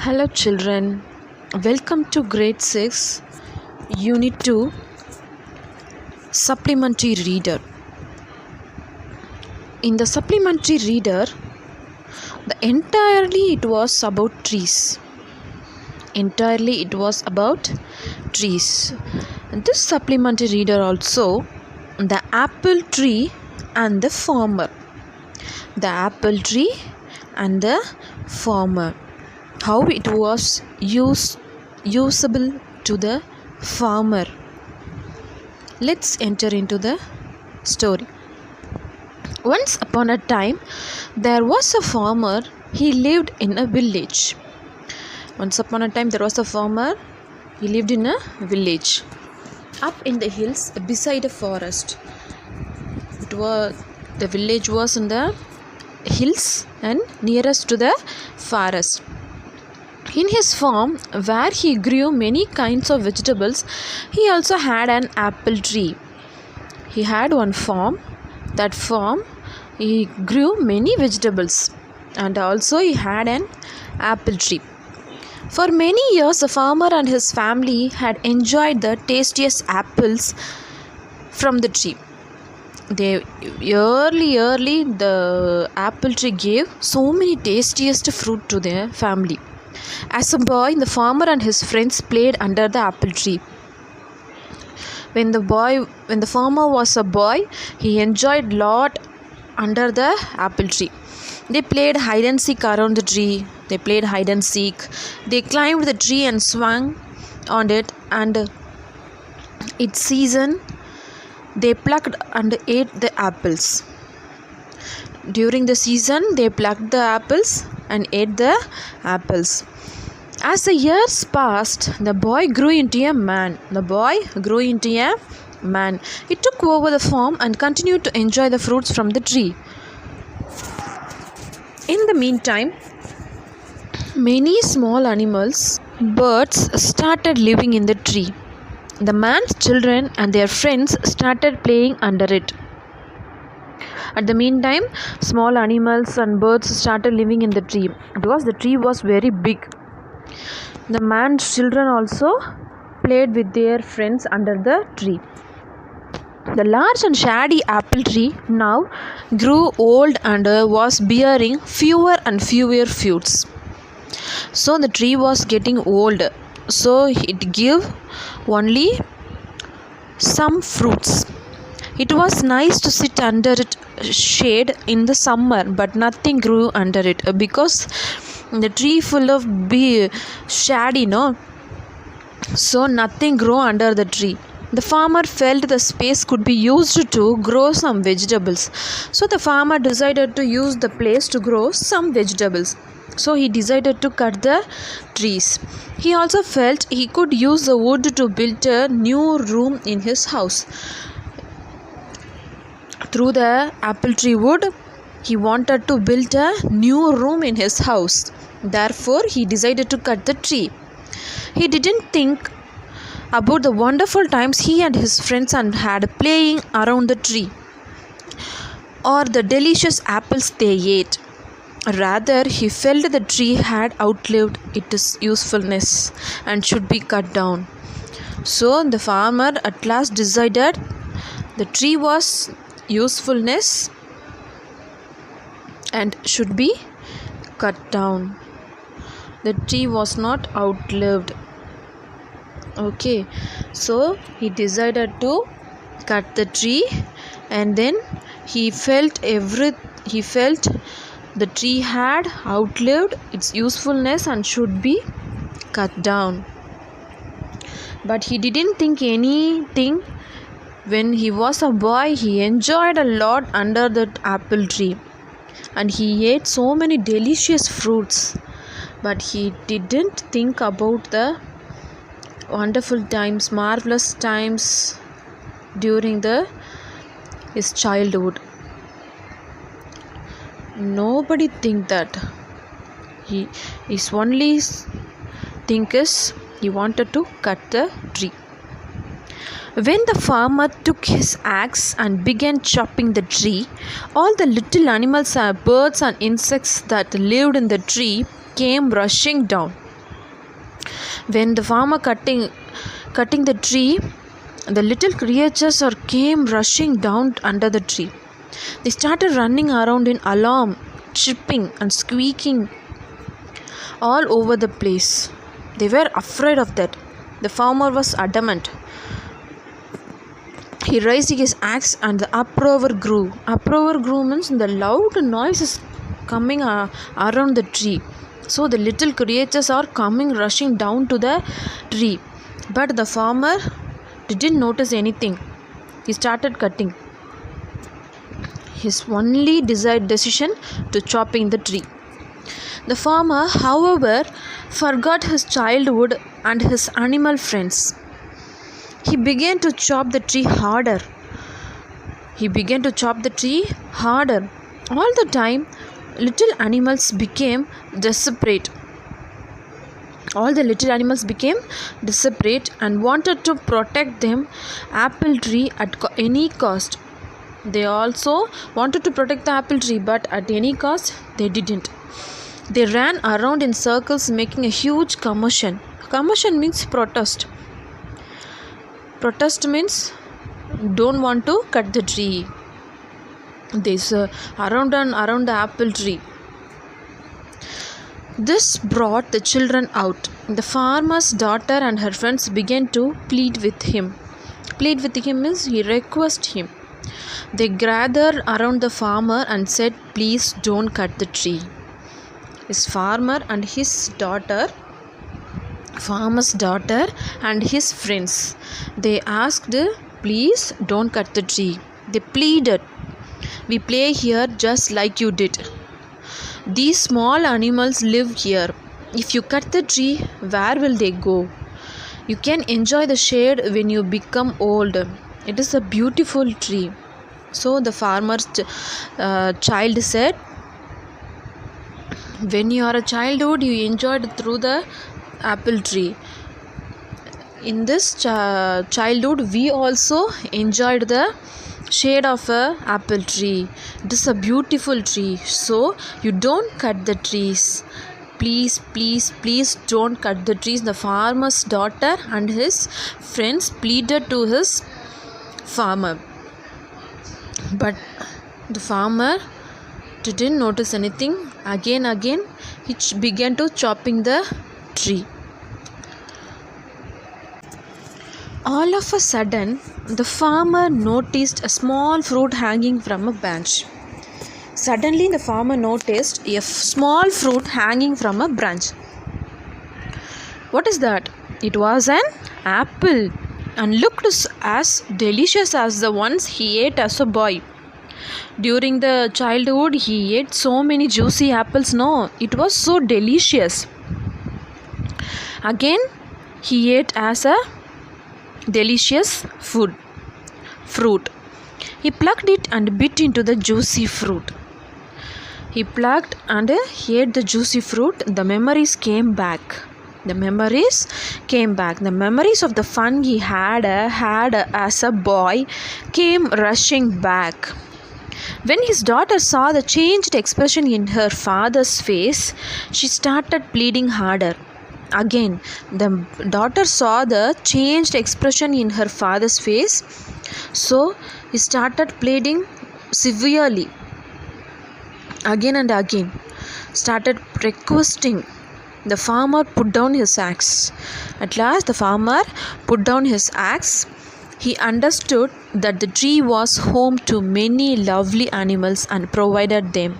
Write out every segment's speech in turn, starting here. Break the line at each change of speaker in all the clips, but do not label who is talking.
Hello, children. Welcome to Grade 6, Unit 2, Supplementary Reader. In the Supplementary Reader, entirely it was about trees. Entirely it was about trees. And this Supplementary Reader also, the apple tree and the farmer. The apple tree and the farmer. How it was usable to the farmer. Let's enter into the story. Once upon a time, there was a farmer. He lived in a village. Once upon a time, there was a farmer. He lived in a village, up in the hills beside a forest. The village was in the hills and nearest to the forest. In his farm, where he grew many kinds of vegetables, he also had an apple tree. He had one farm. That farm, he grew many vegetables, and also he had an apple tree. For many years, the farmer and his family had enjoyed the tastiest apples from the tree. Early, the apple tree gave so many tastiest fruit to their family. As a boy, the farmer and his friends played under the apple tree. When the farmer was a boy, he enjoyed a lot under the apple tree. They played hide and seek around the tree. They climbed the tree and swung on it, and its season, they plucked and ate the apples. During the season, they plucked the apples and ate the apples. As the years passed, the boy grew into a man. He took over the farm and continued to enjoy the fruits from the tree. In the meantime, many small animals, birds, started living in the tree. The man's children and their friends started playing under it. At the meantime, small animals and birds started living in the tree because the tree was very big. The man's children also played with their friends under the tree. The large and shady apple tree now grew old and was bearing fewer and fewer fruits. So the tree was getting old. So it gave only some fruits. It was nice to sit under its shade in the summer, but nothing grew under it because the tree full of shady, so nothing grew under the tree. The farmer felt the space could be used to grow some vegetables. So the farmer decided to use the place to grow some vegetables. So he decided to cut the trees. He also felt he could use the wood to build a new room in his house. Through the apple tree wood, he wanted to build a new room in his house. Therefore, he decided to cut the tree. He didn't think about the wonderful times he and his friends had playing around the tree, or the delicious apples they ate. Rather, he felt the tree had outlived its usefulness and should be cut down. So, the farmer at last decided the tree was usefulness and should be cut down. The tree was not outlived. Okay, so he decided to cut the tree, and then he felt the tree had outlived its usefulness and should be cut down. But he didn't think anything. When he was a boy, he enjoyed a lot under that apple tree, and he ate so many delicious fruits. But he didn't think about the wonderful times, marvelous times during his childhood. Nobody think that. His only think is he wanted to cut the tree. When the farmer took his axe and began chopping the tree, all the little animals, birds and insects that lived in the tree came rushing down. When the farmer cutting the tree, the little creatures came rushing down under the tree. They started running around in alarm, chirping and squeaking all over the place. They were afraid of that. The farmer was adamant. He raised his axe and the uproar grew. Uproar grew means the loud noise is coming around the tree. So the little creatures are coming rushing down to the tree. But the farmer didn't notice anything. He started cutting. His only decision to chopping the tree. The farmer, however, forgot his childhood and his animal friends. He began to chop the tree harder. All the time, little animals became desperate. All the little animals became desperate and wanted to protect them apple tree at any cost. They also wanted to protect the apple tree, but at any cost, they didn't. They ran around in circles making a huge commotion. Commotion means protest. Protest means don't want to cut the tree. This around and around the apple tree. This brought the children out. The farmer's daughter and her friends began to plead with him. Plead with him means he requested him. They gathered around the farmer and said, "Please don't cut the tree." His farmer's daughter and his friends, they asked, "Please don't cut the tree." They pleaded, "We play here just like you did. These small animals live here. If you cut the tree, where will they go? You can enjoy the shade when you become old. It is a beautiful tree." So the farmer's child said, when you are a childhood, you enjoyed through the apple tree. In this childhood, we also enjoyed the shade of a apple tree. It is a beautiful tree. So you don't cut the trees. Please, please, please don't cut the trees. The farmer's daughter and his friends pleaded to his farmer. But the farmer didn't notice anything. Again, he began to chopping the tree. All of a sudden, the farmer noticed a small fruit hanging from a branch. Suddenly, the farmer noticed a small fruit hanging from a branch. What is that? It was an apple and looked as delicious as the ones he ate as a boy. During the childhood, he ate so many juicy apples. No, it was so delicious. Again, he ate as a delicious fruit. He plucked it and bit into the juicy fruit. He plucked and ate the juicy fruit. The memories came back. The memories of the fun he had as a boy came rushing back. When his daughter saw the changed expression in her father's face, she started pleading harder. Again, the daughter saw the changed expression in her father's face, so he started pleading severely. Again and again, started requesting. The farmer put down his axe. At last, the farmer put down his axe. He understood that the tree was home to many lovely animals and provided them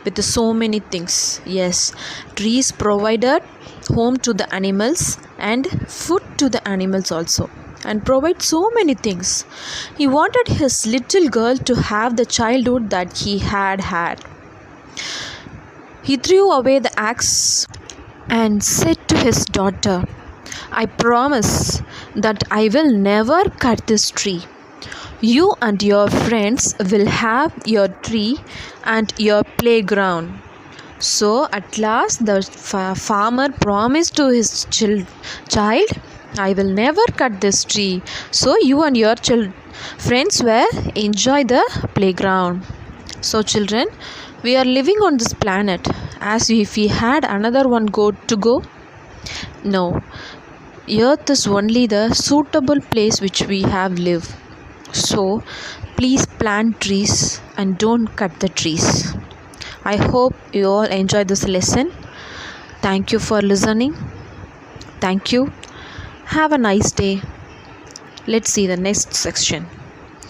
with so many things. Yes, trees provided home to the animals and food to the animals also, and provide so many things. He wanted his little girl to have the childhood that he had. He threw away the axe and said to his daughter, "I promise that I will never cut this tree. You and your friends will have your tree and your playground." So at last the farmer promised to his child, "I will never cut this tree, so you and your friends will enjoy the playground." So children, we are living on this planet as if we had another one to go. No, Earth is only the suitable place which we have live. So please plant trees and don't cut the trees. I hope you all enjoyed this lesson. Thank you for listening. Thank you. Have a nice day. Let's see the next section.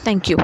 Thank you.